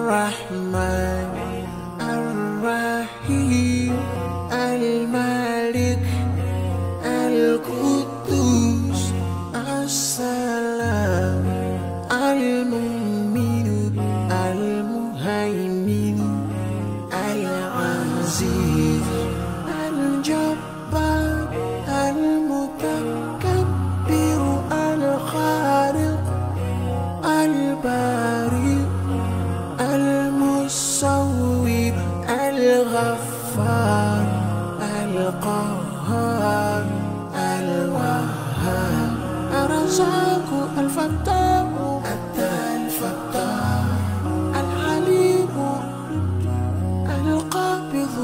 الرحمن الرحيم الملك القدوس السلام المؤمن المهيمن العزيز الجبار المتكبر الخالق البارئ المصور الغفار القهار الوهاب الرزاق الفتاح الفتاح العليم القابض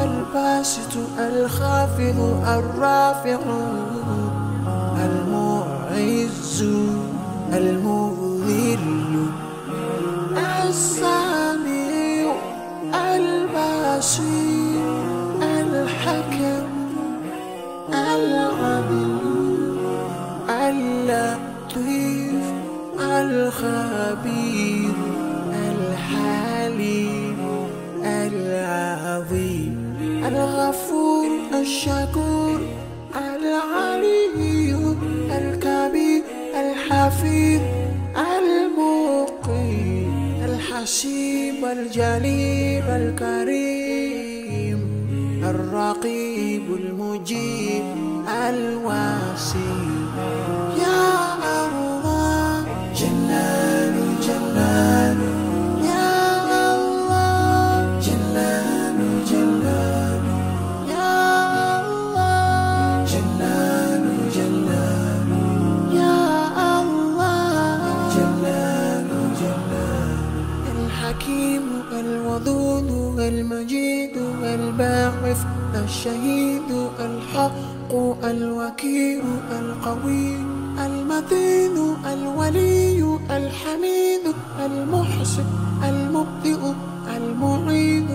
الباسط الخافض الرافع المعز المذل السميع البصير الحكم العدل اللطيف الخبير الحليم العظيم الغفور الشكور العلي الكبير الحفيظ المقيم الحسيب الجليل الكريم الرقيب المجيب الواسع يا الله جلال جلال يا الله جلال جلال يا الله جلال جلال يا الله جلال جلال الحكيم الودود المجيد الباعث الشهيد الحق الوكيل القوي المتين الولي الحميد المحسن المبدئ المعيد